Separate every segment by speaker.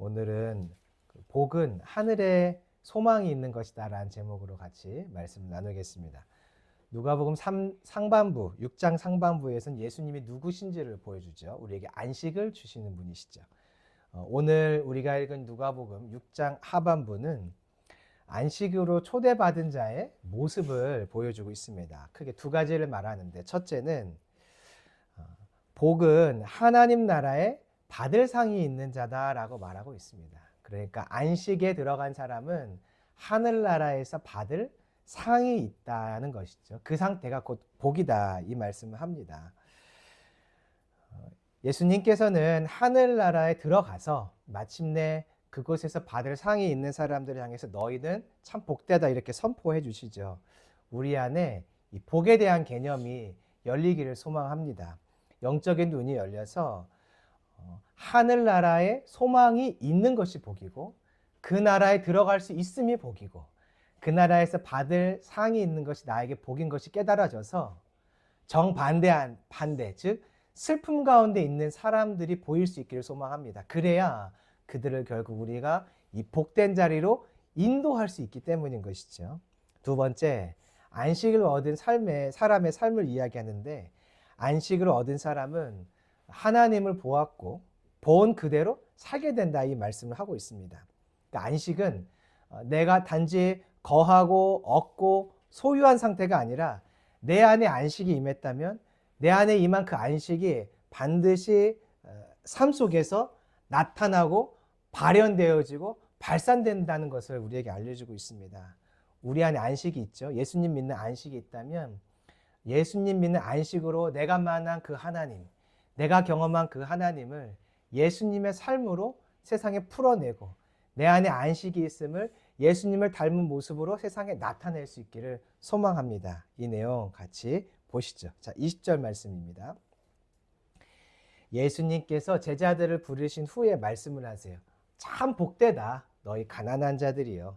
Speaker 1: 오늘은 복은 하늘에 소망이 있는 것이다 라는 제목으로 같이 말씀 나누겠습니다. 누가복음 상반부, 6장 상반부에서는 예수님이 누구신지를 보여주죠. 우리에게 안식을 주시는 분이시죠. 오늘 우리가 읽은 누가복음 6장 하반부는 안식으로 초대받은 자의 모습을 보여주고 있습니다. 크게 두 가지를 말하는데, 첫째는 복은 하나님 나라에 받을 상이 있는 자다라고 말하고 있습니다. 그러니까 안식에 들어간 사람은 하늘나라에서 받을 상이 있다는 것이죠. 그 상태가 곧 복이다, 이 말씀을 합니다. 예수님께서는 하늘나라에 들어가서 마침내 그곳에서 받을 상이 있는 사람들을 향해서 너희는 참 복되다 이렇게 선포해 주시죠. 우리 안에 이 복에 대한 개념이 열리기를 소망합니다. 영적인 눈이 열려서 하늘나라에 소망이 있는 것이 복이고, 그 나라에 들어갈 수 있음이 복이고, 그 나라에서 받을 상이 있는 것이 나에게 복인 것이 깨달아져서 정반대한 반대, 즉 슬픔 가운데 있는 사람들이 보일 수 있기를 소망합니다. 그래야 그들을 결국 우리가 이 복된 자리로 인도할 수 있기 때문인 것이죠. 두 번째, 안식을 얻은 사람의 삶을 이야기하는데, 안식을 얻은 사람은 하나님을 보았고 본 그대로 살게 된다, 이 말씀을 하고 있습니다. 그러니까 안식은 내가 단지 거하고 얻고 소유한 상태가 아니라 내 안에 안식이 임했다면 내 안에 임한 그 안식이 반드시 삶 속에서 나타나고 발현되어지고 발산된다는 것을 우리에게 알려주고 있습니다. 우리 안에 안식이 있죠. 예수님 믿는 안식이 있다면 예수님 믿는 안식으로 내가 만난 그 하나님, 내가 경험한 그 하나님을 예수님의 삶으로 세상에 풀어내고 내 안에 안식이 있음을 예수님을 닮은 모습으로 세상에 나타낼 수 있기를 소망합니다. 이 내용 같이 보시죠. 자, 20절 말씀입니다. 예수님께서 제자들을 부르신 후에 말씀을 하세요. 참 복되다, 너희 가난한 자들이요.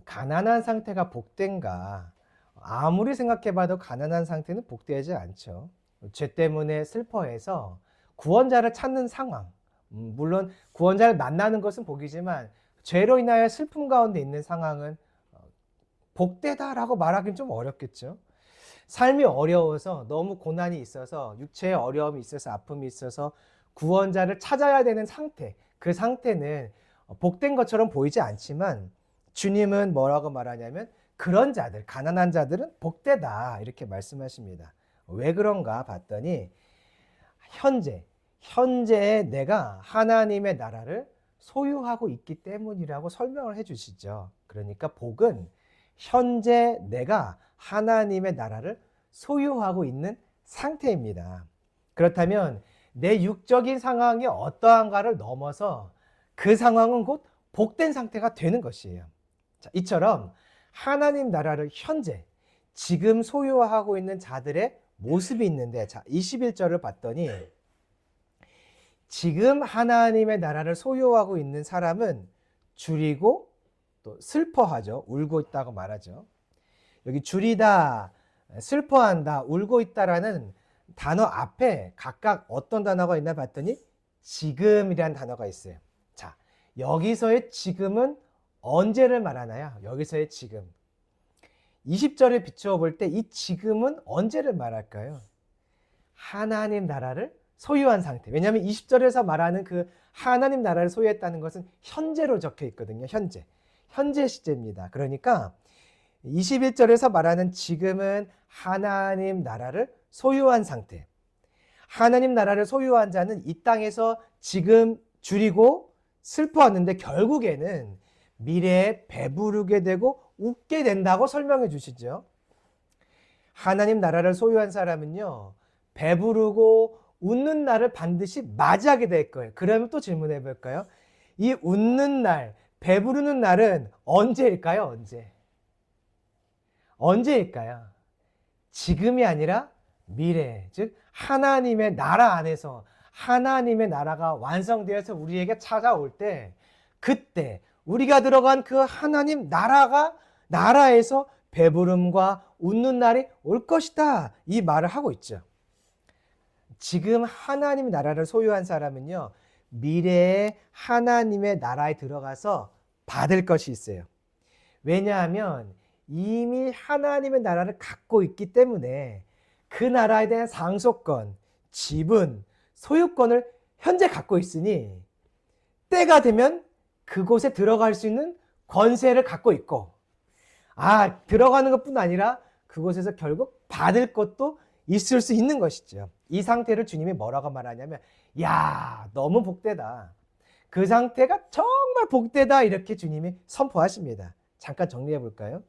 Speaker 1: 가난한 상태가 복된가? 아무리 생각해봐도 가난한 상태는 복되지 않죠. 죄 때문에 슬퍼해서 구원자를 찾는 상황, 물론 구원자를 만나는 것은 복이지만 죄로 인하여 슬픔 가운데 있는 상황은 복되다라고 말하기는 좀 어렵겠죠. 삶이 어려워서 너무 고난이 있어서 육체의 어려움이 있어서 아픔이 있어서 구원자를 찾아야 되는 상태, 그 상태는 복된 것처럼 보이지 않지만 주님은 뭐라고 말하냐면 그런 자들, 가난한 자들은 복되다 이렇게 말씀하십니다. 왜 그런가 봤더니 현재의 내가 하나님의 나라를 소유하고 있기 때문이라고 설명을 해 주시죠. 그러니까 복은 현재 내가 하나님의 나라를 소유하고 있는 상태입니다. 그렇다면 내 육적인 상황이 어떠한가를 넘어서 그 상황은 곧 복된 상태가 되는 것이에요. 자, 이처럼 하나님 나라를 현재 지금 소유하고 있는 자들의 모습이 있는데, 자, 21절을 봤더니 지금 하나님의 나라를 소유하고 있는 사람은 줄이고 또 슬퍼하죠. 울고 있다고 말하죠. 여기 줄이다, 슬퍼한다, 울고 있다라는 단어 앞에 각각 어떤 단어가 있나 봤더니 지금이라는 단어가 있어요. 자, 여기서의 지금은 언제를 말하나요? 여기서의 지금. 20절에 비추어 볼 때 이 지금은 언제를 말할까요? 하나님 나라를 소유한 상태. 왜냐하면 20절에서 말하는 그 하나님 나라를 소유했다는 것은 현재로 적혀 있거든요. 현재 시제입니다. 그러니까 21절에서 말하는 지금은 하나님 나라를 소유한 상태. 하나님 나라를 소유한 자는 이 땅에서 지금 줄이고 슬퍼하는데 결국에는 미래에 배부르게 되고 웃게 된다고 설명해 주시죠. 하나님 나라를 소유한 사람은요, 배부르고 웃는 날을 반드시 맞이하게 될 거예요. 그러면 또 질문해 볼까요? 이 웃는 날, 배부르는 날은 언제일까요? 언제일까요? 지금이 아니라 미래, 즉 하나님의 나라 안에서 하나님의 나라가 완성되어서 우리에게 찾아올 때, 그때 우리가 들어간 그 하나님 나라에서 배부름과 웃는 날이 올 것이다, 이 말을 하고 있죠. 지금 하나님 나라를 소유한 사람은요, 미래에 하나님의 나라에 들어가서 받을 것이 있어요. 왜냐하면 이미 하나님의 나라를 갖고 있기 때문에 그 나라에 대한 상속권, 지분, 소유권을 현재 갖고 있으니 때가 되면 그곳에 들어갈 수 있는 권세를 갖고 있고, 들어가는 것뿐 아니라 그곳에서 결국 받을 것도 있을 수 있는 것이죠. 이 상태를 주님이 뭐라고 말하냐면, 야, 너무 복되다. 그 상태가 정말 복되다. 이렇게 주님이 선포하십니다. 잠깐 정리해 볼까요?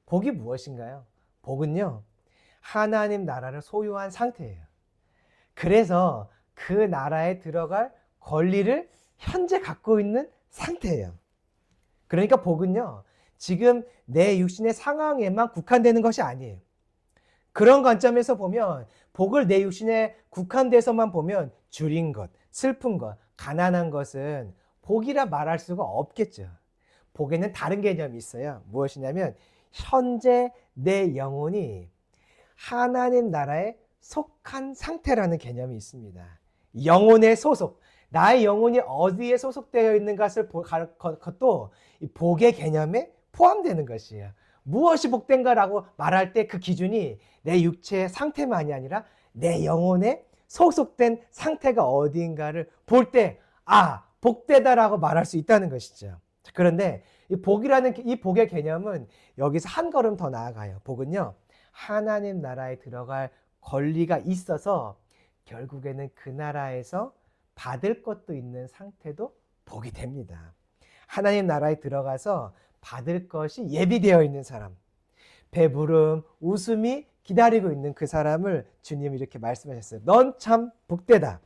Speaker 1: 복이 무엇인가요? 복은요, 하나님 나라를 소유한 상태예요. 그래서 그 나라에 들어갈 권리를 현재 갖고 있는 상태예요. 그러니까 복은요, 지금 내 육신의 상황에만 국한되는 것이 아니에요. 그런 관점에서 보면 복을 내 육신에 국한돼서만 보면 줄인 것, 슬픈 것, 가난한 것은 복이라 말할 수가 없겠죠. 복에는 다른 개념이 있어요. 무엇이냐면 현재 내 영혼이 하나님 나라에 속한 상태라는 개념이 있습니다. 영혼의 소속, 나의 영혼이 어디에 소속되어 있는 것도 복의 개념에 포함되는 것이에요. 무엇이 복된가라고 말할 때 그 기준이 내 육체의 상태만이 아니라 내 영혼에 소속된 상태가 어디인가를 볼 때 복되다라고 말할 수 있다는 것이죠. 그런데 이 복의 개념은 여기서 한 걸음 더 나아가요. 복은요, 하나님 나라에 들어갈 권리가 있어서 결국에는 그 나라에서 받을 것도 있는 상태도 복이 됩니다. 하나님 나라에 들어가서 받을 것이 예비되어 있는 사람, 배부름, 웃음이 기다리고 있는 그 사람을 주님이 이렇게 말씀하셨어요. 넌 참 복되다.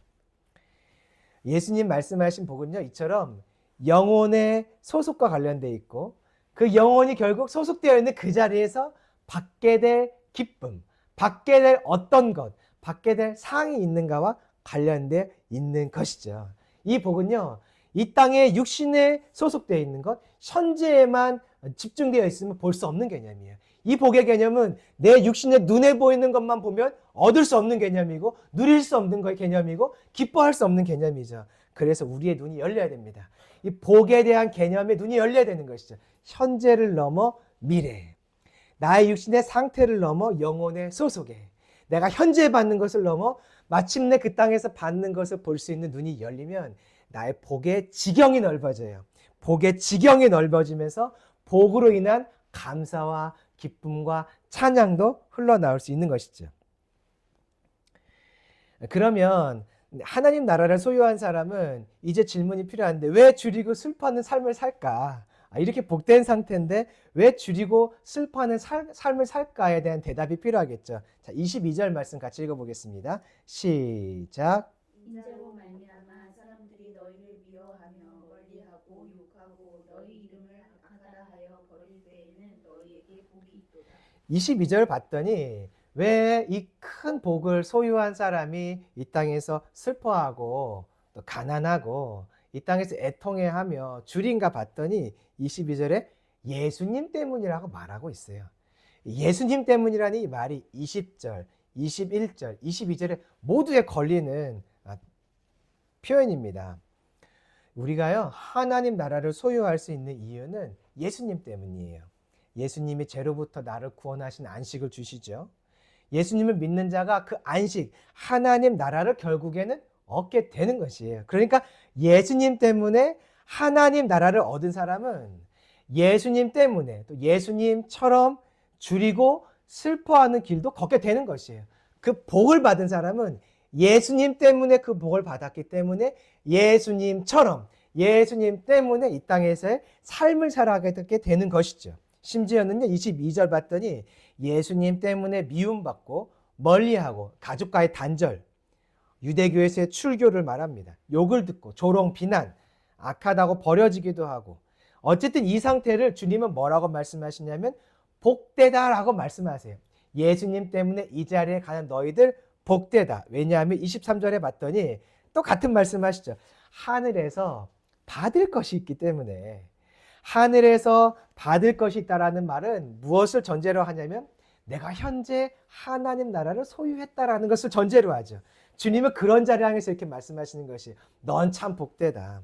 Speaker 1: 예수님 말씀하신 복은요, 이처럼 영혼의 소속과 관련되어 있고 그 영혼이 결국 소속되어 있는 그 자리에서 받게 될 기쁨, 받게 될 어떤 것, 받게 될 상이 있는가와 관련되어 있는 것이죠. 이 복은요, 이 땅에 육신에 소속되어 있는 것, 현재에만 집중되어 있으면 볼 수 없는 개념이에요. 이 복의 개념은 내 육신에 눈에 보이는 것만 보면 얻을 수 없는 개념이고 누릴 수 없는 거의 개념이고 기뻐할 수 없는 개념이죠. 그래서 우리의 눈이 열려야 됩니다. 이 복에 대한 개념에 눈이 열려야 되는 것이죠. 현재를 넘어 미래, 나의 육신의 상태를 넘어 영혼의 소속에, 내가 현재 받는 것을 넘어 마침내 그 땅에서 받는 것을 볼 수 있는 눈이 열리면 나의 복의 지경이 넓어져요. 복의 지경이 넓어지면서 복으로 인한 감사와 기쁨과 찬양도 흘러나올 수 있는 것이죠. 그러면 하나님 나라를 소유한 사람은 이제 질문이 필요한데 왜 줄이고 슬퍼하는 삶을 살까? 이렇게 복된 상태인데 왜 줄이고 슬퍼하는 삶을 살까에 대한 대답이 필요하겠죠. 자, 22절 말씀 같이 읽어보겠습니다. 시작.
Speaker 2: 인자로 말미암아 사람들이 너희를 미워하며 멀리하고 욕하고 너희 이름을 악하다 하여 버릴 때에는 너희에게 복이 있도다.
Speaker 1: 22절 봤더니 왜 이 큰 복을 소유한 사람이 이 땅에서 슬퍼하고 또 가난하고 이 땅에서 애통해하며 줄인가 봤더니 22절에 예수님 때문이라고 말하고 있어요. 예수님 때문이라는 이 말이 20절, 21절, 22절에 모두에 걸리는 표현입니다. 우리가요, 하나님 나라를 소유할 수 있는 이유는 예수님 때문이에요. 예수님이 죄로부터 나를 구원하신 안식을 주시죠. 예수님을 믿는 자가 그 안식, 하나님 나라를 결국에는 얻게 되는 것이에요. 그러니까 예수님 때문에 하나님 나라를 얻은 사람은 예수님 때문에 또 예수님처럼 줄이고 슬퍼하는 길도 걷게 되는 것이에요. 그 복을 받은 사람은 예수님 때문에 그 복을 받았기 때문에 예수님처럼 예수님 때문에 이 땅에서의 삶을 살아가게 되는 것이죠. 심지어는요, 22절 봤더니 예수님 때문에 미움받고 멀리하고 가족과의 단절, 유대교에서의 출교를 말합니다. 욕을 듣고 조롱, 비난, 악하다고 버려지기도 하고, 어쨌든 이 상태를 주님은 뭐라고 말씀하시냐면 복되다라고 말씀하세요. 예수님 때문에 이 자리에 가는 너희들 복되다. 왜냐하면 23절에 봤더니 또 같은 말씀하시죠. 하늘에서 받을 것이 있기 때문에. 하늘에서 받을 것이 있다라는 말은 무엇을 전제로 하냐면 내가 현재 하나님 나라를 소유했다라는 것을 전제로 하죠. 주님은 그런 자를 향해서 이렇게 말씀하시는 것이 넌 참 복되다.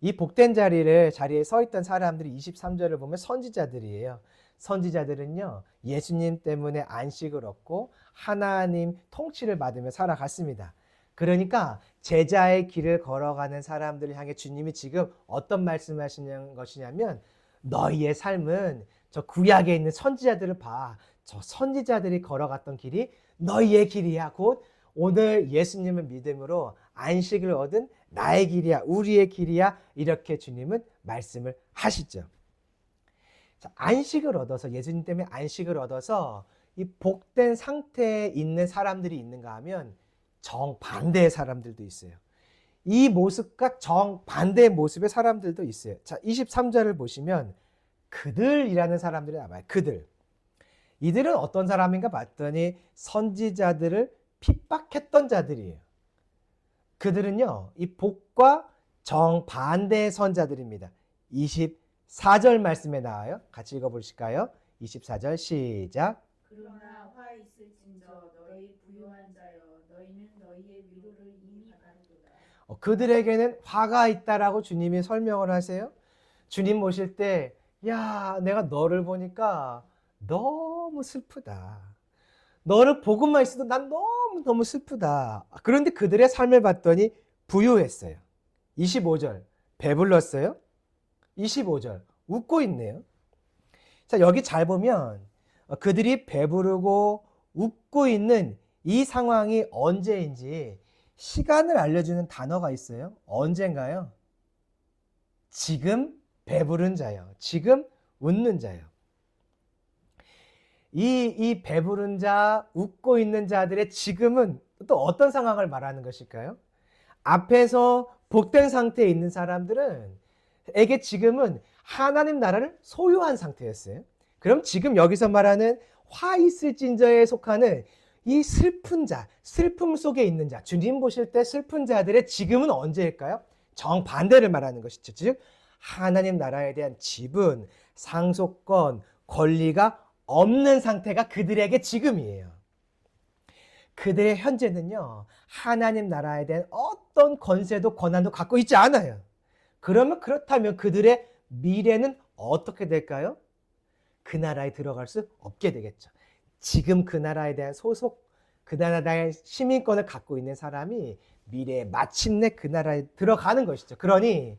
Speaker 1: 이 복된 자리에 서 있던 사람들이 23절을 보면 선지자들이에요. 선지자들은요, 예수님 때문에 안식을 얻고 하나님 통치를 받으며 살아갔습니다. 그러니까 제자의 길을 걸어가는 사람들을 향해 주님이 지금 어떤 말씀하시는 것이냐면 너희의 삶은 저 구약에 있는 선지자들을 봐. 저 선지자들이 걸어갔던 길이 너희의 길이야. 곧 오늘 예수님을 믿음으로 안식을 얻은 나의 길이야. 우리의 길이야. 이렇게 주님은 말씀을 하시죠. 자, 안식을 얻어서 예수님 때문에 안식을 얻어서 이 복된 상태에 있는 사람들이 있는가 하면 정반대의 사람들도 있어요. 이 모습과 정반대의 모습의 사람들도 있어요. 자, 23절을 보시면 그들이라는 사람들이 나와요. 그들. 이들은 어떤 사람인가 봤더니 선지자들을 핍박했던 자들이에요. 그들은요, 이 복과 정반대의 선자들입니다. 24절 말씀에 나와요. 같이 읽어보실까요? 24절 시작.
Speaker 2: 그러나 화 있을진저 너희 부요한 자여 너희는 너희의 위로를 이미 받았도다.
Speaker 1: 그들에게는 화가 있다라고 주님이 설명을 하세요. 주님 모실 때, 야, 내가 너를 보니까 너무 슬프다. 너를 보고만 있어도 난 너무 슬프다. 그런데 그들의 삶을 봤더니 부유했어요. 25절 배불렀어요. 25절 웃고 있네요. 자, 여기 잘 보면 그들이 배부르고 웃고 있는 이 상황이 언제인지 시간을 알려주는 단어가 있어요. 언젠가요? 지금 배부른 자요. 지금 웃는 자요. 이 배부른 자, 웃고 있는 자들의 지금은 또 어떤 상황을 말하는 것일까요? 앞에서 복된 상태에 있는 사람들에게 지금은 하나님 나라를 소유한 상태였어요. 그럼 지금 여기서 말하는 화 있을진저에 속하는 이 슬픈 자, 슬픔 속에 있는 자, 주님 보실 때 슬픈 자들의 지금은 언제일까요? 정반대를 말하는 것이죠. 즉 하나님 나라에 대한 지분, 상속권, 권리가 없는 상태가 그들에게 지금이에요. 그들의 현재는요, 하나님 나라에 대한 어떤 권세도 권한도 갖고 있지 않아요. 그렇다면 그들의 미래는 어떻게 될까요? 그 나라에 들어갈 수 없게 되겠죠. 지금 그 나라에 대한 소속, 그 나라의 시민권을 갖고 있는 사람이 미래에 마침내 그 나라에 들어가는 것이죠. 그러니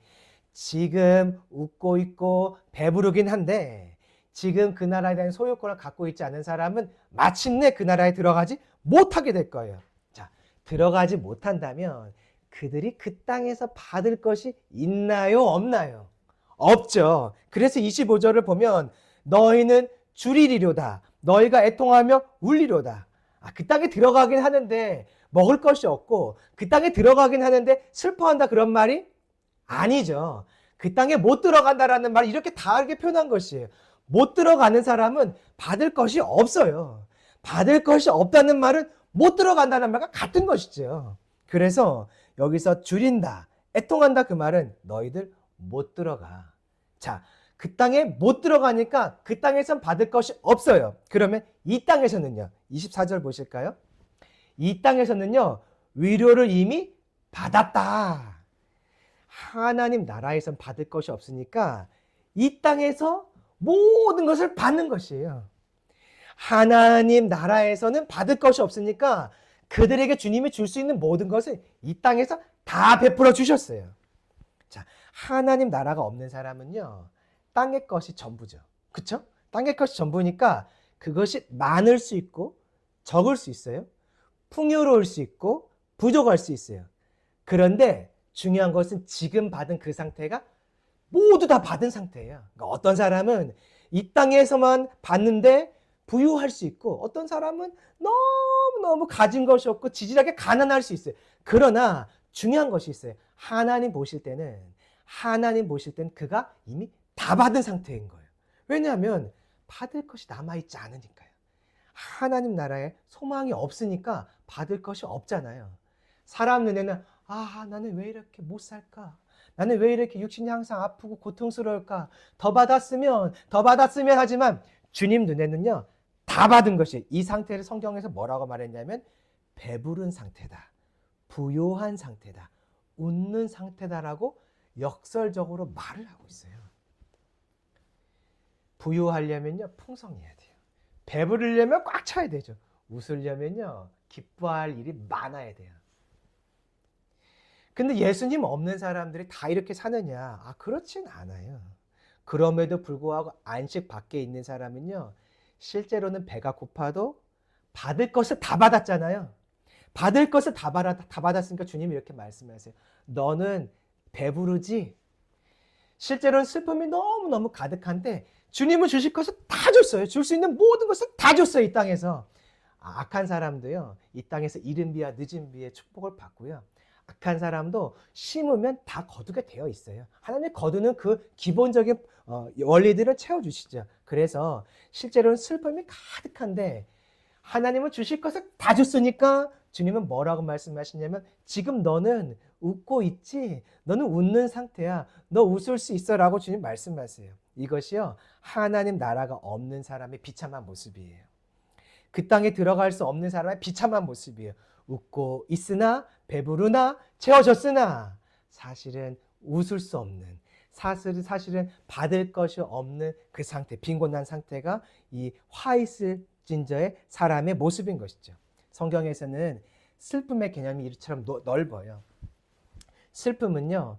Speaker 1: 지금 웃고 있고 배부르긴 한데 지금 그 나라에 대한 소유권을 갖고 있지 않은 사람은 마침내 그 나라에 들어가지 못하게 될 거예요. 자, 들어가지 못한다면 그들이 그 땅에서 받을 것이 있나요? 없나요? 없죠. 그래서 25절을 보면 너희는 줄이리로다. 너희가 애통하며 울리로다. 그 땅에 들어가긴 하는데 먹을 것이 없고 그 땅에 들어가긴 하는데 슬퍼한다 그런 말이 아니죠. 그 땅에 못 들어간다라는 말 이렇게 다르게 표현한 것이에요. 못 들어가는 사람은 받을 것이 없어요. 받을 것이 없다는 말은 못 들어간다는 말과 같은 것이죠. 그래서 여기서 줄인다, 애통한다 그 말은 너희들 못 들어가. 자, 그 땅에 못 들어가니까 그 땅에선 받을 것이 없어요. 그러면 이 땅에서는요. 24절 보실까요? 이 땅에서는요. 위로를 이미 받았다. 하나님 나라에선 받을 것이 없으니까 이 땅에서 모든 것을 받는 것이에요. 하나님 나라에서는 받을 것이 없으니까 그들에게 주님이 줄 수 있는 모든 것을 이 땅에서 다 베풀어 주셨어요. 자, 하나님 나라가 없는 사람은요. 땅의 것이 전부죠. 그렇죠? 땅의 것이 전부니까 그것이 많을 수 있고 적을 수 있어요. 풍요로울 수 있고 부족할 수 있어요. 그런데 중요한 것은 지금 받은 그 상태가 모두 다 받은 상태예요. 그러니까 어떤 사람은 이 땅에서만 받는데 부유할 수 있고 어떤 사람은 너무너무 가진 것이 없고 지질하게 가난할 수 있어요. 그러나 중요한 것이 있어요. 하나님 보실 때는 그가 이미 다 받은 상태인 거예요. 왜냐하면 받을 것이 남아있지 않으니까요. 하나님 나라에 소망이 없으니까 받을 것이 없잖아요. 사람 눈에는 나는 왜 이렇게 못 살까? 나는 왜 이렇게 육신이 항상 아프고 고통스러울까? 더 받았으면 하지만 주님 눈에는요. 다 받은 것이 이 상태를 성경에서 뭐라고 말했냐면 배부른 상태다, 부요한 상태다, 웃는 상태다라고 역설적으로 말을 하고 있어요. 부요하려면요, 풍성해야 돼요. 배부르려면 꽉 차야 되죠. 웃으려면요, 기뻐할 일이 많아야 돼요. 근데 예수님 없는 사람들이 다 이렇게 사느냐? 그렇진 않아요. 그럼에도 불구하고 안식 밖에 있는 사람은요, 실제로는 배가 고파도 받을 것을 다 받았잖아요. 받을 것을 다 받았으니까 주님이 이렇게 말씀하세요. 너는 배부르지? 실제로는 슬픔이 너무너무 가득한데 주님은 주실 것을 다 줬어요. 줄 수 있는 모든 것을 다 줬어요. 이 땅에서. 악한 사람도요, 이 땅에서 이른 비와 늦은 비의 축복을 받고요, 악한 사람도 심으면 다 거두게 되어 있어요. 하나님이 거두는 그 기본적인 원리들을 채워주시죠. 그래서 실제로는 슬픔이 가득한데 하나님은 주실 것을 다 줬으니까 주님은 뭐라고 말씀하시냐면, 지금 너는 웃고 있지? 너는 웃는 상태야. 너 웃을 수 있어 라고 주님 말씀하세요. 이것이요, 하나님 나라가 없는 사람의 비참한 모습이에요. 그 땅에 들어갈 수 없는 사람의 비참한 모습이에요. 웃고 있으나, 배부르나, 채워졌으나 사실은 웃을 수 없는, 사실은 받을 것이 없는 그 상태, 빈곤한 상태가 이 화 있을 진저의 사람의 모습인 것이죠. 성경에서는 슬픔의 개념이 이처럼 넓어요. 슬픔은요,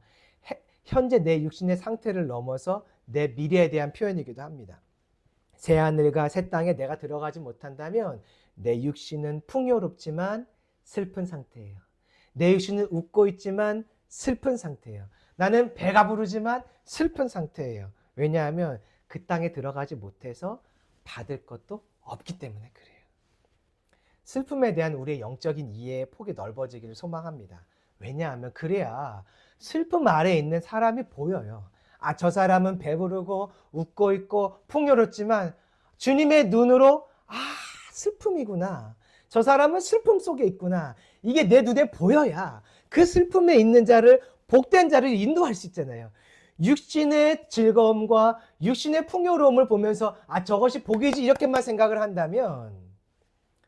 Speaker 1: 현재 내 육신의 상태를 넘어서 내 미래에 대한 표현이기도 합니다. 새 하늘과 새 땅에 내가 들어가지 못한다면 내 육신은 풍요롭지만 슬픈 상태예요. 내 육신은 웃고 있지만 슬픈 상태예요. 나는 배가 부르지만 슬픈 상태예요. 왜냐하면 그 땅에 들어가지 못해서 받을 것도 없기 때문에 그래요. 슬픔에 대한 우리의 영적인 이해의 폭이 넓어지기를 소망합니다. 왜냐하면 그래야 슬픔 아래에 있는 사람이 보여요. 저 사람은 배부르고 웃고 있고 풍요롭지만 주님의 눈으로 슬픔이구나. 저 사람은 슬픔 속에 있구나. 이게 내 눈에 보여야 그 슬픔에 있는 자를, 복된 자를 인도할 수 있잖아요. 육신의 즐거움과 육신의 풍요로움을 보면서 저것이 복이지 이렇게만 생각을 한다면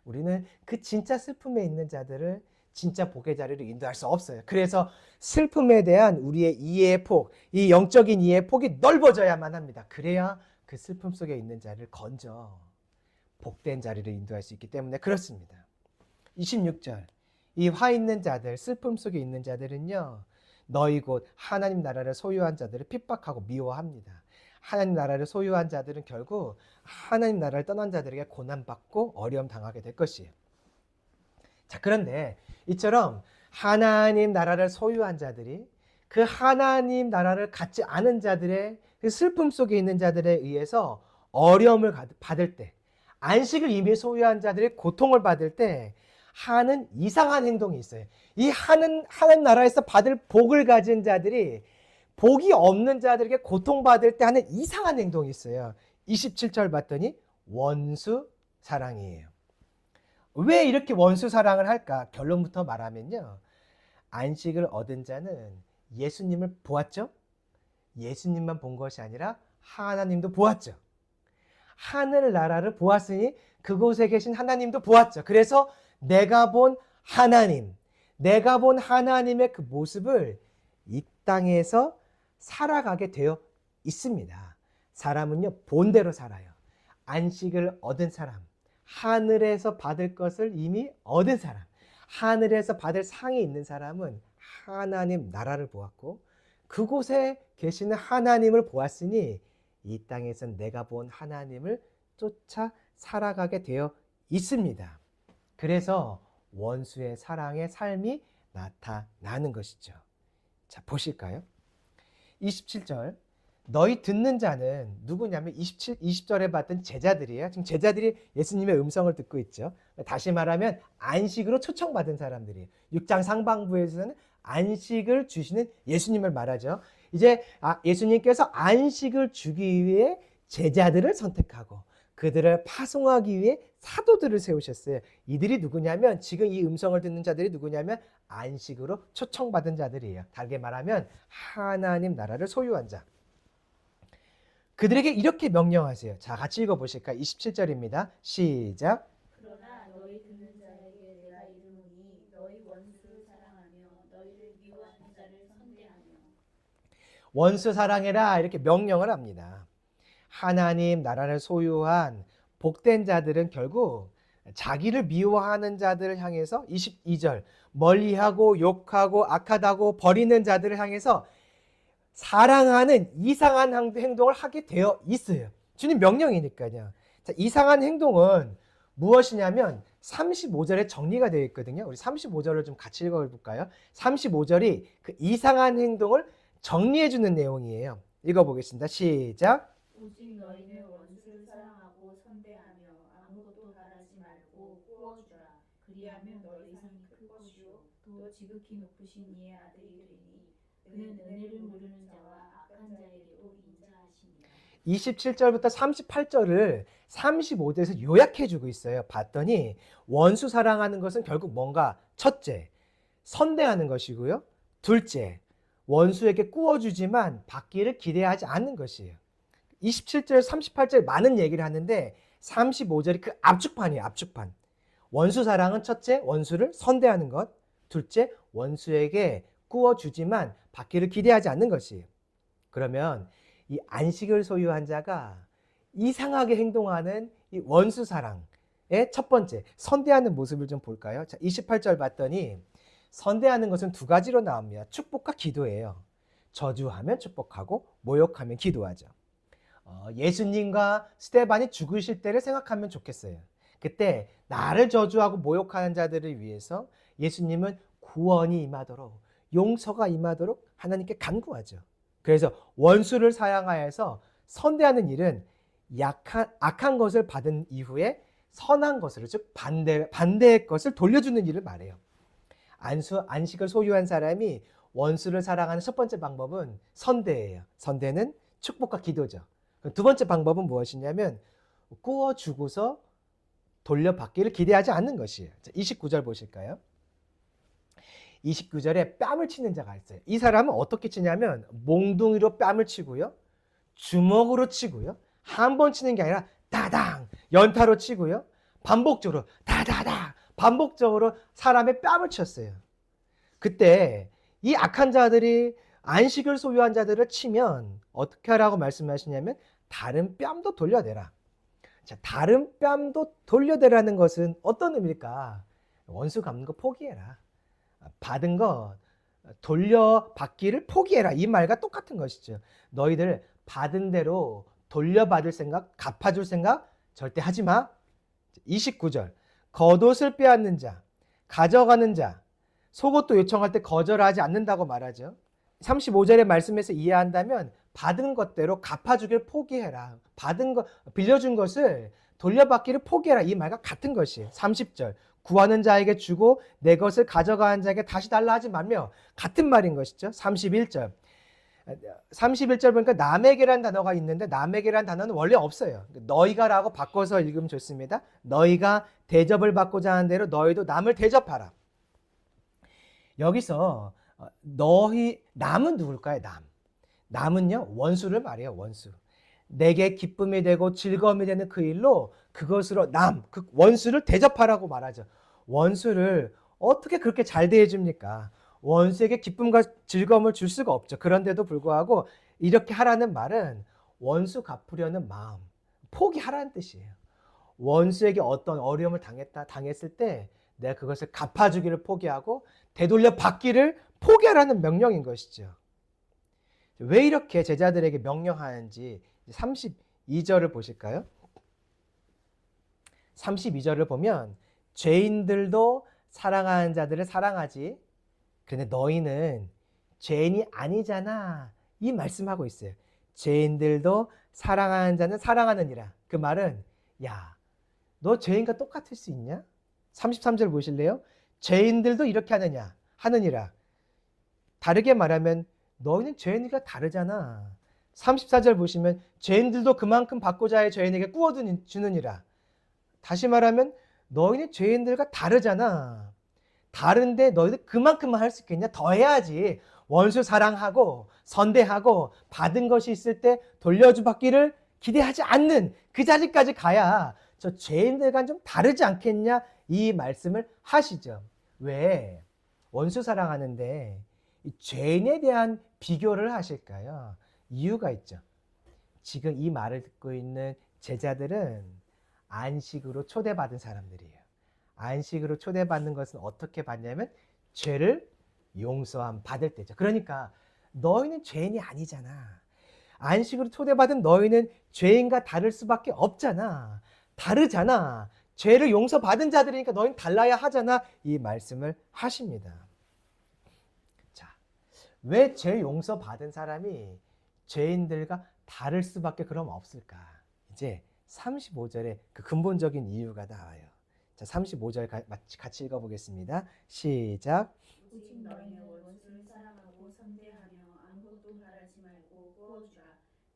Speaker 1: 우리는 그 진짜 슬픔에 있는 자들을 진짜 복의 자리로 인도할 수 없어요. 그래서 슬픔에 대한 우리의 이해의 폭, 이 영적인 이해의 폭이 넓어져야만 합니다. 그래야 그 슬픔 속에 있는 자를 건져 복된 자리로 인도할 수 있기 때문에 그렇습니다. 26절, 이 화 있는 자들, 슬픔 속에 있는 자들은요, 너희 곧 하나님 나라를 소유한 자들을 핍박하고 미워합니다. 하나님 나라를 소유한 자들은 결국 하나님 나라를 떠난 자들에게 고난받고 어려움 당하게 될 것이에요. 자, 그런데 이처럼 하나님 나라를 소유한 자들이 그 하나님 나라를 갖지 않은 자들의 그 슬픔 속에 있는 자들에 의해서 어려움을 받을 때, 안식을 이미 소유한 자들의 고통을 받을 때 하는 이상한 행동이 있어요. 이 하나님 나라에서 받을 복을 가진 자들이 복이 없는 자들에게 고통받을 때 하는 이상한 행동이 있어요. 27절 봤더니 원수 사랑이에요. 왜 이렇게 원수 사랑을 할까? 결론부터 말하면요, 안식을 얻은 자는 예수님을 보았죠? 예수님만 본 것이 아니라 하나님도 보았죠. 하늘나라를 보았으니 그곳에 계신 하나님도 보았죠. 그래서 내가 본 하나님, 내가 본 하나님의 그 모습을 이 땅에서 살아가게 되어 있습니다. 사람은요, 본대로 살아요. 안식을 얻은 사람, 하늘에서 받을 것을 이미 얻은 사람, 하늘에서 받을 상이 있는 사람은 하나님 나라를 보았고 그곳에 계시는 하나님을 보았으니 이 땅에선 내가 본 하나님을 쫓아 살아가게 되어 있습니다. 그래서 원수의 사랑의 삶이 나타나는 것이죠. 자, 보실까요? 27절, 너희 듣는 자는 누구냐면 20절에 봤던 제자들이에요. 지금 제자들이 예수님의 음성을 듣고 있죠. 다시 말하면 안식으로 초청받은 사람들이에요. 6장 상반부에서는 안식을 주시는 예수님을 말하죠. 이제 예수님께서 안식을 주기 위해 제자들을 선택하고 그들을 파송하기 위해 사도들을 세우셨어요. 이들이 누구냐면, 지금 이 음성을 듣는 자들이 누구냐면 안식으로 초청받은 자들이에요. 다르게 말하면 하나님 나라를 소유한 자. 그들에게 이렇게 명령하세요. 자, 같이 읽어보실까요? 27절입니다. 시작.
Speaker 2: 그러나 너희 듣는 자에게 내가 이름으로
Speaker 1: 원수 사랑해라 이렇게 명령을 합니다. 하나님 나라를 소유한 복된 자들은 결국 자기를 미워하는 자들을 향해서 22절 멀리하고 욕하고 악하다고 버리는 자들을 향해서 사랑하는 이상한 행동을 하게 되어 있어요. 주님 명령이니까요. 자, 이상한 행동은 무엇이냐면 35절에 정리가 되어 있거든요. 우리 35절을 좀 같이 읽어볼까요? 35절이 그 이상한 행동을 정리해주는 내용이에요. 읽어보겠습니다. 시작.
Speaker 2: 오직 너희는 원수를 사랑하고 선대하며 아무것도 바라지 말고 구워주라. 그리하면 너희 상이 클 것이요 또 지극히 높으신 이의 아들이 되니 그는 은혜를 모르는 자와 악한 자에게도 인자하시니라.
Speaker 1: 27절부터 38절을 35절에서 요약해주고 있어요. 봤더니 원수 사랑하는 것은 결국 뭔가 첫째, 선대하는 것이고요. 둘째, 원수에게 구워주지만 받기를 기대하지 않는 것이에요. 27절, 38절 많은 얘기를 하는데 35절이 그 압축판이에요. 압축판. 원수 사랑은 첫째, 원수를 선대하는 것. 둘째, 원수에게 구워주지만 받기를 기대하지 않는 것이에요. 그러면 이 안식을 소유한 자가 이상하게 행동하는 이 원수 사랑의 첫 번째, 선대하는 모습을 좀 볼까요? 자, 28절 봤더니 선대하는 것은 두 가지로 나옵니다. 축복과 기도예요. 저주하면 축복하고 모욕하면 기도하죠. 예수님과 스데반이 죽으실 때를 생각하면 좋겠어요. 그때 나를 저주하고 모욕하는 자들을 위해서 예수님은 구원이 임하도록 용서가 임하도록 하나님께 간구하죠. 그래서 원수를 사랑하여서 선대하는 일은 악한 것을 받은 이후에 선한 것을, 즉 반대의 것을 돌려주는 일을 말해요. 안식을 소유한 사람이 원수를 사랑하는 첫 번째 방법은 선대예요. 선대는 축복과 기도죠. 두 번째 방법은 무엇이냐면 구워주고서 돌려받기를 기대하지 않는 것이에요. 29절 보실까요? 29절에 뺨을 치는 자가 있어요. 이 사람은 어떻게 치냐면 몽둥이로 뺨을 치고요. 주먹으로 치고요. 한 번 치는 게 아니라 다당 연타로 치고요. 반복적으로 다다당 반복적으로 사람의 뺨을 쳤어요. 그때 이 악한 자들이 안식을 소유한 자들을 치면 어떻게 하라고 말씀하시냐면 다른 뺨도 돌려대라. 자, 다른 뺨도 돌려대라는 것은 어떤 의미일까? 원수 갚는 거 포기해라. 받은 거 돌려받기를 포기해라. 이 말과 똑같은 것이죠. 너희들 받은 대로 돌려받을 생각, 갚아줄 생각 절대 하지 마. 29절 겉옷을 빼앗는 자, 가져가는 자, 속옷도 요청할 때 거절하지 않는다고 말하죠. 35절의 말씀에서 이해한다면 받은 것대로 갚아주기를 포기해라. 받은 것, 빌려준 것을 돌려받기를 포기해라. 이 말과 같은 것이에요. 30절 구하는 자에게 주고 내 것을 가져가는 자에게 다시 달라 하지 말며 같은 말인 것이죠. 31절 보니까 남에게란 단어가 있는데 남에게란 단어는 원래 없어요. 너희가라고 바꿔서 읽으면 좋습니다. 너희가 대접을 받고자 하는 대로 너희도 남을 대접하라. 여기서 남은 누굴까요? 남은요 원수를 말해요. 원수. 내게 기쁨이 되고 즐거움이 되는 그 일로 그것으로 그 원수를 대접하라고 말하죠. 원수를 어떻게 그렇게 잘 대해줍니까? 원수에게 기쁨과 즐거움을 줄 수가 없죠. 그런데도 불구하고 이렇게 하라는 말은 원수 갚으려는 마음, 포기하라는 뜻이에요. 원수에게 어떤 어려움을 당했을 때 내가 그것을 갚아주기를 포기하고 되돌려 받기를 포기하라는 명령인 것이죠. 왜 이렇게 제자들에게 명령하는지 32절을 보실까요? 32절을 보면 죄인들도 사랑하는 자들을 사랑하지. 그런데 너희는 죄인이 아니잖아. 이 말씀하고 있어요. 죄인들도 사랑하는 자는 사랑하느니라. 그 말은 야, 너 죄인과 똑같을 수 있냐? 33절 보실래요? 죄인들도 이렇게 하느니라. 다르게 말하면 너희는 죄인과 다르잖아. 34절 보시면 죄인들도 그만큼 받고자 해 죄인에게 구워주느니라. 다시 말하면 너희는 죄인들과 다르잖아. 다른데 너희들 그만큼만 할 수 있겠냐? 더 해야지. 원수 사랑하고 선대하고 받은 것이 있을 때 돌려주받기를 기대하지 않는 그 자리까지 가야 저 죄인들과는 좀 다르지 않겠냐? 이 말씀을 하시죠. 왜? 원수 사랑하는데 이 죄인에 대한 비교를 하실까요? 이유가 있죠. 지금 이 말을 듣고 있는 제자들은 안식으로 초대받은 사람들이에요. 안식으로 초대받는 것은 어떻게 받냐면 죄를 용서함 받을 때죠. 그러니까 너희는 죄인이 아니잖아. 안식으로 초대받은 너희는 죄인과 다를 수밖에 없잖아. 다르잖아. 죄를 용서받은 자들이니까 너희는 달라야 하잖아. 이 말씀을 하십니다. 자, 왜 죄 용서받은 사람이 죄인들과 다를 수밖에 그럼 없을까? 이제 35절에 그 근본적인 이유가 나와요. 자, 35절 같이 읽어보겠습니다. 시작.
Speaker 2: 오직 너희는 원수를 사랑하고 선대하며 아무것도 바라지 말고 구워주라.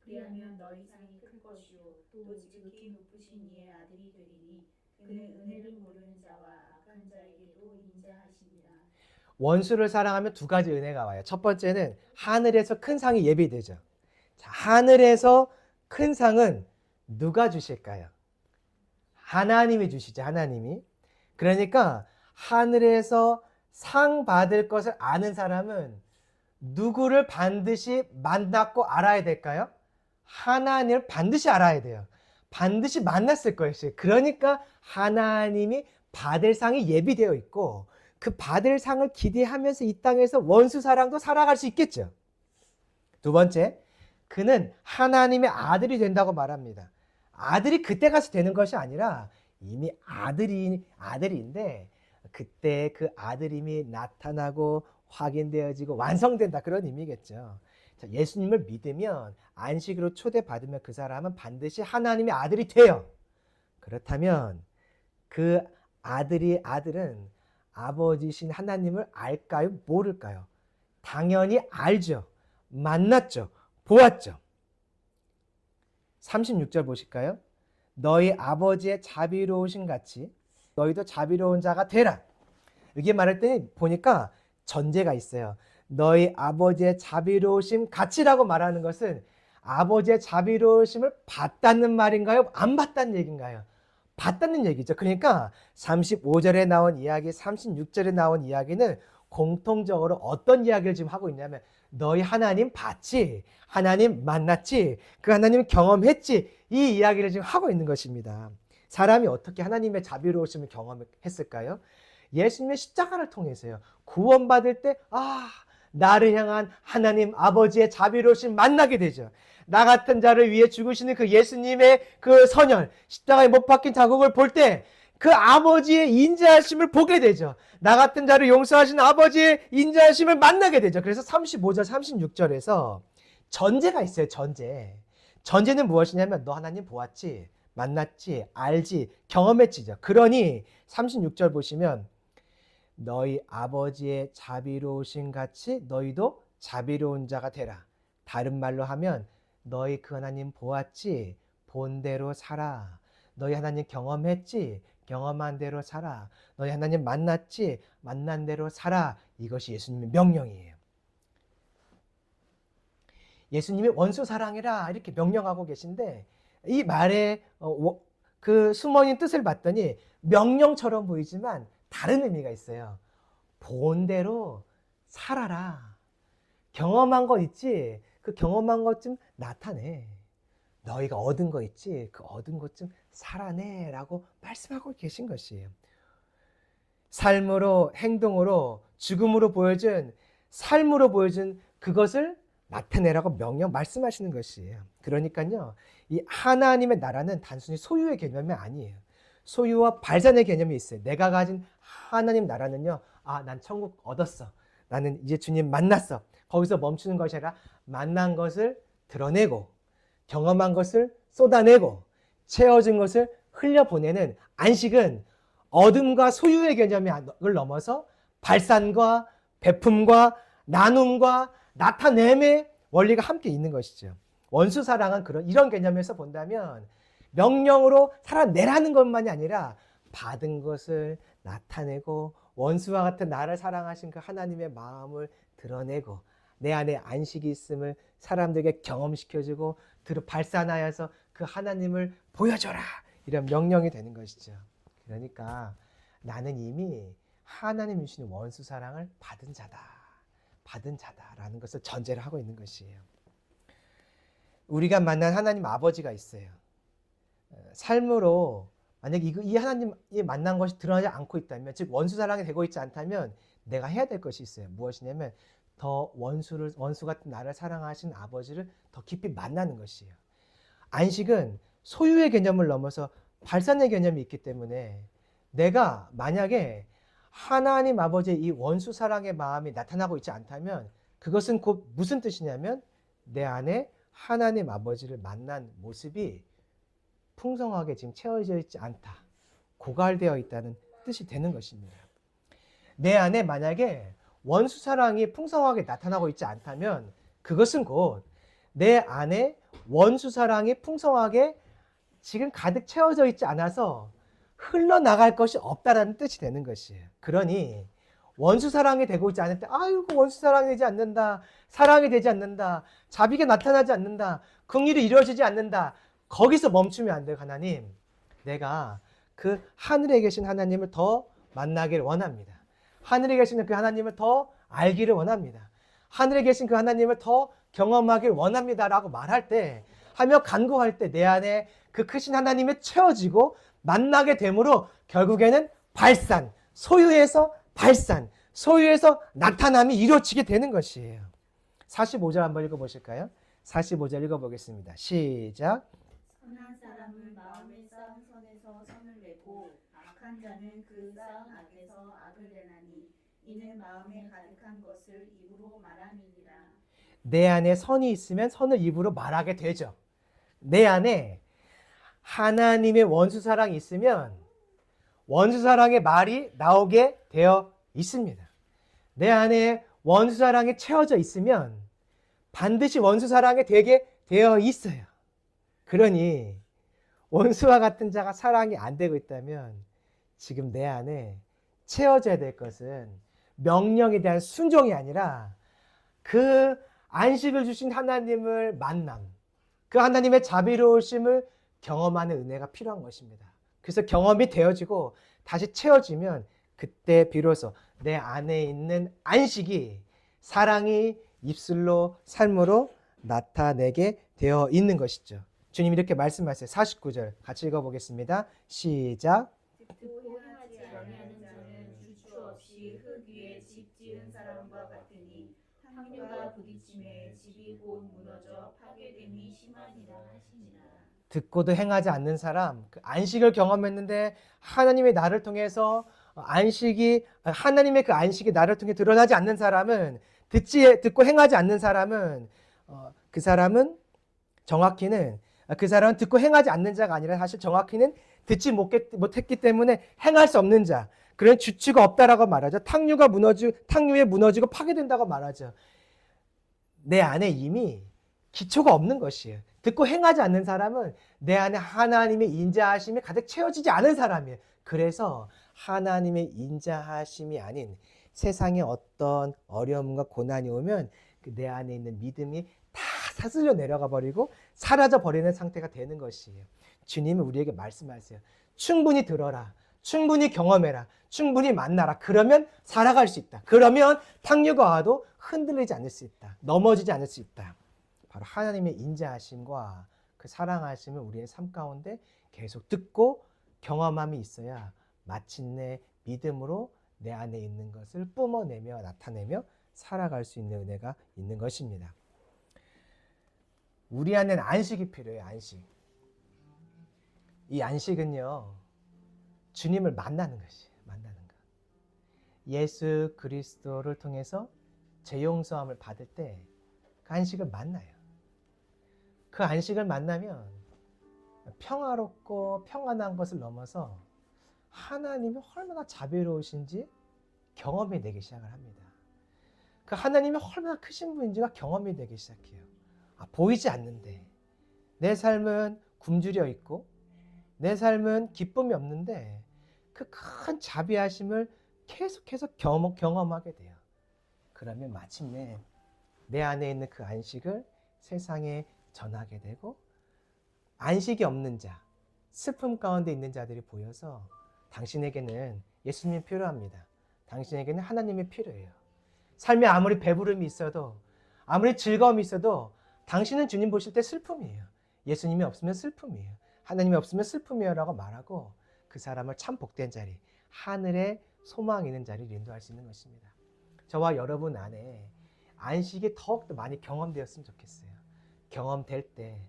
Speaker 2: 그리하면 너희 상이 클 것이요 또 지극히 높으신 이의 아들이 되리니 그는 은혜를 모르는 자와 악한 자에게도 인자하시니라.
Speaker 1: 원수를 사랑하면 두 가지 은혜가 와요. 첫 번째는 하늘에서 큰 상이 예비되죠. 자, 하늘에서 큰 상은 누가 주실까요? 하나님이 주시죠. 하나님이. 그러니까 하늘에서 상 받을 것을 아는 사람은 누구를 반드시 만났고 알아야 될까요? 하나님을 반드시 알아야 돼요. 반드시 만났을 것이에요. 그러니까 하나님이 받을 상이 예비되어 있고 그 받을 상을 기대하면서 이 땅에서 원수 사랑도 살아갈 수 있겠죠. 두 번째, 그는 하나님의 아들이 된다고 말합니다. 아들이 그때 가서 되는 것이 아니라 이미 아들인데 그때 그 아들임이 나타나고 확인되어지고 완성된다, 그런 의미겠죠. 자, 예수님을 믿으면 안식으로 초대받으면 그 사람은 반드시 하나님의 아들이 돼요. 그렇다면 그 아들은 아버지신 하나님을 알까요? 모를까요? 당연히 알죠. 만났죠. 보았죠. 36절 보실까요? 너희 아버지의 자비로우신 같이 너희도 자비로운 자가 되라. 이렇게 말할 때 보니까 전제가 있어요. 너희 아버지의 자비로우심 같이라고 말하는 것은 아버지의 자비로우심을 받다는 말인가요? 안 받다는 얘기인가요? 받다는 얘기죠. 그러니까 35절에 나온 이야기, 36절에 나온 이야기는 공통적으로 어떤 이야기를 지금 하고 있냐면 너희 하나님 봤지? 하나님 만났지? 그 하나님 경험했지? 이 이야기를 지금 하고 있는 것입니다. 사람이 어떻게 하나님의 자비로우심을 경험했을까요? 예수님의 십자가를 통해서요. 구원받을 때 나를 향한 하나님 아버지의 자비로우심 만나게 되죠. 나 같은 자를 위해 죽으시는 그 예수님의 그 선열, 십자가에 못 박힌 자국을 볼 때 그 아버지의 인자하심을 보게 되죠. 나 같은 자를 용서하신 아버지의 인자하심을 만나게 되죠. 그래서 35절, 36절에서 전제가 있어요. 전제는 무엇이냐면 너 하나님 보았지, 만났지, 알지, 경험했지죠. 그러니 36절 보시면 너희 아버지의 자비로우신 같이 너희도 자비로운 자가 되라. 다른 말로 하면 너희 그 하나님 보았지, 본 대로 살아. 너희 하나님 경험했지, 경험한 대로 살아. 너희 하나님 만났지, 만난 대로 살아. 이것이 예수님의 명령이에요. 예수님이 원수 사랑해라 이렇게 명령하고 계신데 이 말의 그 숨어있는 뜻을 봤더니 명령처럼 보이지만 다른 의미가 있어요. 본 대로 살아라. 경험한 거 있지? 그 경험한 것 좀 나타내. 너희가 얻은 거 있지? 그 얻은 것 좀 살아내 라고 말씀하고 계신 것이에요. 삶으로, 행동으로, 죽음으로 보여준, 삶으로 보여준 그것을 나타내라고 말씀하시는 것이에요. 그러니까요, 이 하나님의 나라는 단순히 소유의 개념이 아니에요. 소유와 발산의 개념이 있어요. 내가 가진 하나님 나라는요, 난 천국 얻었어. 나는 이제 주님 만났어. 거기서 멈추는 것이 아니라 만난 것을 드러내고, 경험한 것을 쏟아내고, 채워진 것을 흘려보내는 안식은 얻음과 소유의 개념을 넘어서 발산과 베품과 나눔과 나타냄의 원리가 함께 있는 것이죠. 원수 사랑은 이런 개념에서 본다면 명령으로 살아내라는 것만이 아니라 받은 것을 나타내고 원수와 같은 나를 사랑하신 그 하나님의 마음을 드러내고 내 안에 안식이 있음을 사람들에게 경험시켜주고 발산하여서 그 하나님을 보여줘라, 이런 명령이 되는 것이죠. 그러니까 나는 이미 하나님 주시는 원수 사랑을 받은 자다. 받은 자다라는 것을 전제를 하고 있는 것이에요. 우리가 만난 하나님 아버지가 있어요. 삶으로 만약 이 하나님이 만난 것이 드러나지 않고 있다면, 즉 원수 사랑이 되고 있지 않다면 내가 해야 될 것이 있어요. 무엇이냐면 더 원수 같은 나를 사랑하신 아버지를 더 깊이 만나는 것이에요. 안식은 소유의 개념을 넘어서 발산의 개념이 있기 때문에 내가 만약에 하나님 아버지의 이 원수 사랑의 마음이 나타나고 있지 않다면 그것은 곧 무슨 뜻이냐면 내 안에 하나님 아버지를 만난 모습이 풍성하게 지금 채워져 있지 않다, 고갈되어 있다는 뜻이 되는 것입니다. 내 안에 만약에 원수 사랑이 풍성하게 나타나고 있지 않다면 그것은 곧 내 안에 원수 사랑이 풍성하게 지금 가득 채워져 있지 않아서 흘러나갈 것이 없다라는 뜻이 되는 것이에요. 그러니 원수 사랑이 되고 있지 않을 때 아이고 원수 사랑이 되지 않는다, 사랑이 되지 않는다, 자비가 나타나지 않는다, 긍휼이 이루어지지 않는다, 거기서 멈추면 안 돼요. 하나님, 내가 그 하늘에 계신 하나님을 더 만나기를 원합니다. 하늘에 계시는 그 하나님을 더 알기를 원합니다. 하늘에 계신 그 하나님을 더 경험하길 원합니다 라고 말할 때, 하며 간구할 때 내 안에 그 크신 하나님이 채워지고 만나게 되므로 결국에는 발산, 소유에서 발산, 소유에서 나타남이 이루어지게 되는 것이에요. 45절 한번 읽어보실까요? 45절 읽어보겠습니다. 시작.
Speaker 2: 선한 사람은 마음에 쌓은 선에서 선을 내고 악한 자는 그 쌓은 악에서 악을 내나니 이는 마음에 가득한 것을 입으로 말함이니라.
Speaker 1: 내 안에 선이 있으면 선을 입으로 말하게 되죠. 내 안에 하나님의 원수 사랑이 있으면 원수 사랑의 말이 나오게 되어 있습니다. 내 안에 원수 사랑이 채워져 있으면 반드시 원수 사랑이 되게 되어 있어요. 그러니 원수와 같은 자가 사랑이 안 되고 있다면 지금 내 안에 채워져야 될 것은 명령에 대한 순종이 아니라 그 안식을 주신 하나님을 만남, 그 하나님의 자비로우심을 경험하는 은혜가 필요한 것입니다. 그래서 경험이 되어지고 다시 채워지면 그때 비로소 내 안에 있는 안식이 사랑이 입술로 삶으로 나타내게 되어 있는 것이죠. 주님 이렇게 말씀하세요. 49절 같이 읽어보겠습니다. 시작.
Speaker 2: 듣고 행하지 아니하는 자는 주추 없이 흙 위에 집 지은 사람과 같으니 탕류가 부딪힘에 집이 곧 무너져 파괴됨이 심하니라 하시니라.
Speaker 1: 듣고도 행하지 않는 사람, 그 안식을 경험했는데 하나님의 나를 통해서 하나님의 그 안식이 나를 통해 드러나지 않는 사람은, 듣고 행하지 않는 사람은, 그 사람은 듣고 행하지 않는 자가 아니라 사실 정확히는 듣지 못했기 때문에 행할 수 없는 자, 그런 주체가 없다라고 말하죠. 탕류에 무너지고 파괴된다고 말하죠. 내 안에 이미 기초가 없는 것이에요. 듣고 행하지 않는 사람은 내 안에 하나님의 인자하심이 가득 채워지지 않은 사람이에요. 그래서 하나님의 인자하심이 아닌 세상에 어떤 어려움과 고난이 오면 내 안에 있는 믿음이 다 사슬려 내려가 버리고 사라져 버리는 상태가 되는 것이에요. 주님이 우리에게 말씀하세요. 충분히 들어라. 충분히 경험해라. 충분히 만나라. 그러면 살아갈 수 있다. 그러면 탕류가 와도 흔들리지 않을 수 있다. 넘어지지 않을 수 있다. 바로 하나님의 인자하심과 그 사랑하심을 우리의 삶 가운데 계속 듣고 경험함이 있어야 마침내 믿음으로 내 안에 있는 것을 뿜어내며 나타내며 살아갈 수 있는 은혜가 있는 것입니다. 우리 안에는 안식이 필요해요. 안식. 이 안식은요, 주님을 만나는 것이에요. 만나는 것. 예수 그리스도를 통해서 죄 용서함을 받을 때 그 안식을 만나요. 그 안식을 만나면 평화롭고 평안한 것을 넘어서 하나님이 얼마나 자비로우신지 경험이 되기 시작을 합니다. 그 하나님이 얼마나 크신 분인지가 경험이 되기 시작해요. 보이지 않는데 내 삶은 굶주려 있고 내 삶은 기쁨이 없는데 그 큰 자비하심을 계속해서 경험하게 돼요. 그러면 마침내 내 안에 있는 그 안식을 세상에 전하게 되고 안식이 없는 자, 슬픔 가운데 있는 자들이 보여서 당신에게는 예수님이 필요합니다. 당신에게는 하나님이 필요해요. 삶에 아무리 배부름이 있어도 아무리 즐거움이 있어도 당신은 주님 보실 때 슬픔이에요. 예수님이 없으면 슬픔이에요. 하나님이 없으면 슬픔이에요 라고 말하고 그 사람을 참 복된 자리, 하늘에 소망이 있는 자리를 인도할 수 있는 것입니다. 저와 여러분 안에 안식이 더욱더 많이 경험되었으면 좋겠어요. 경험될 때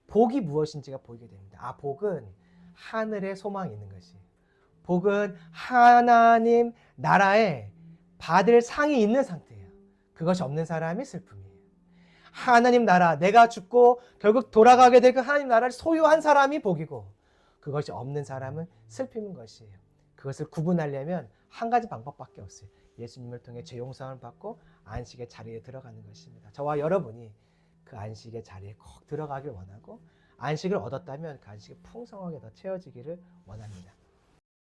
Speaker 1: 복이 무엇인지가 보이게 됩니다. 아, 복은 하늘에 소망이 있는 것이에요. 복은 하나님 나라에 받을 상이 있는 상태예요. 그것이 없는 사람이 슬픔이에요. 하나님 나라, 내가 죽고 결국 돌아가게 될 그 하나님 나라를 소유한 사람이 복이고 그것이 없는 사람은 슬픔인 것이에요. 그것을 구분하려면 한 가지 방법밖에 없어요. 예수님을 통해 죄 용서를 받고 안식의 자리에 들어가는 것입니다. 저와 여러분이 그 안식의 자리에 꼭 들어가길 원하고 안식을 얻었다면 그 안식이 풍성하게 더 채워지기를 원합니다.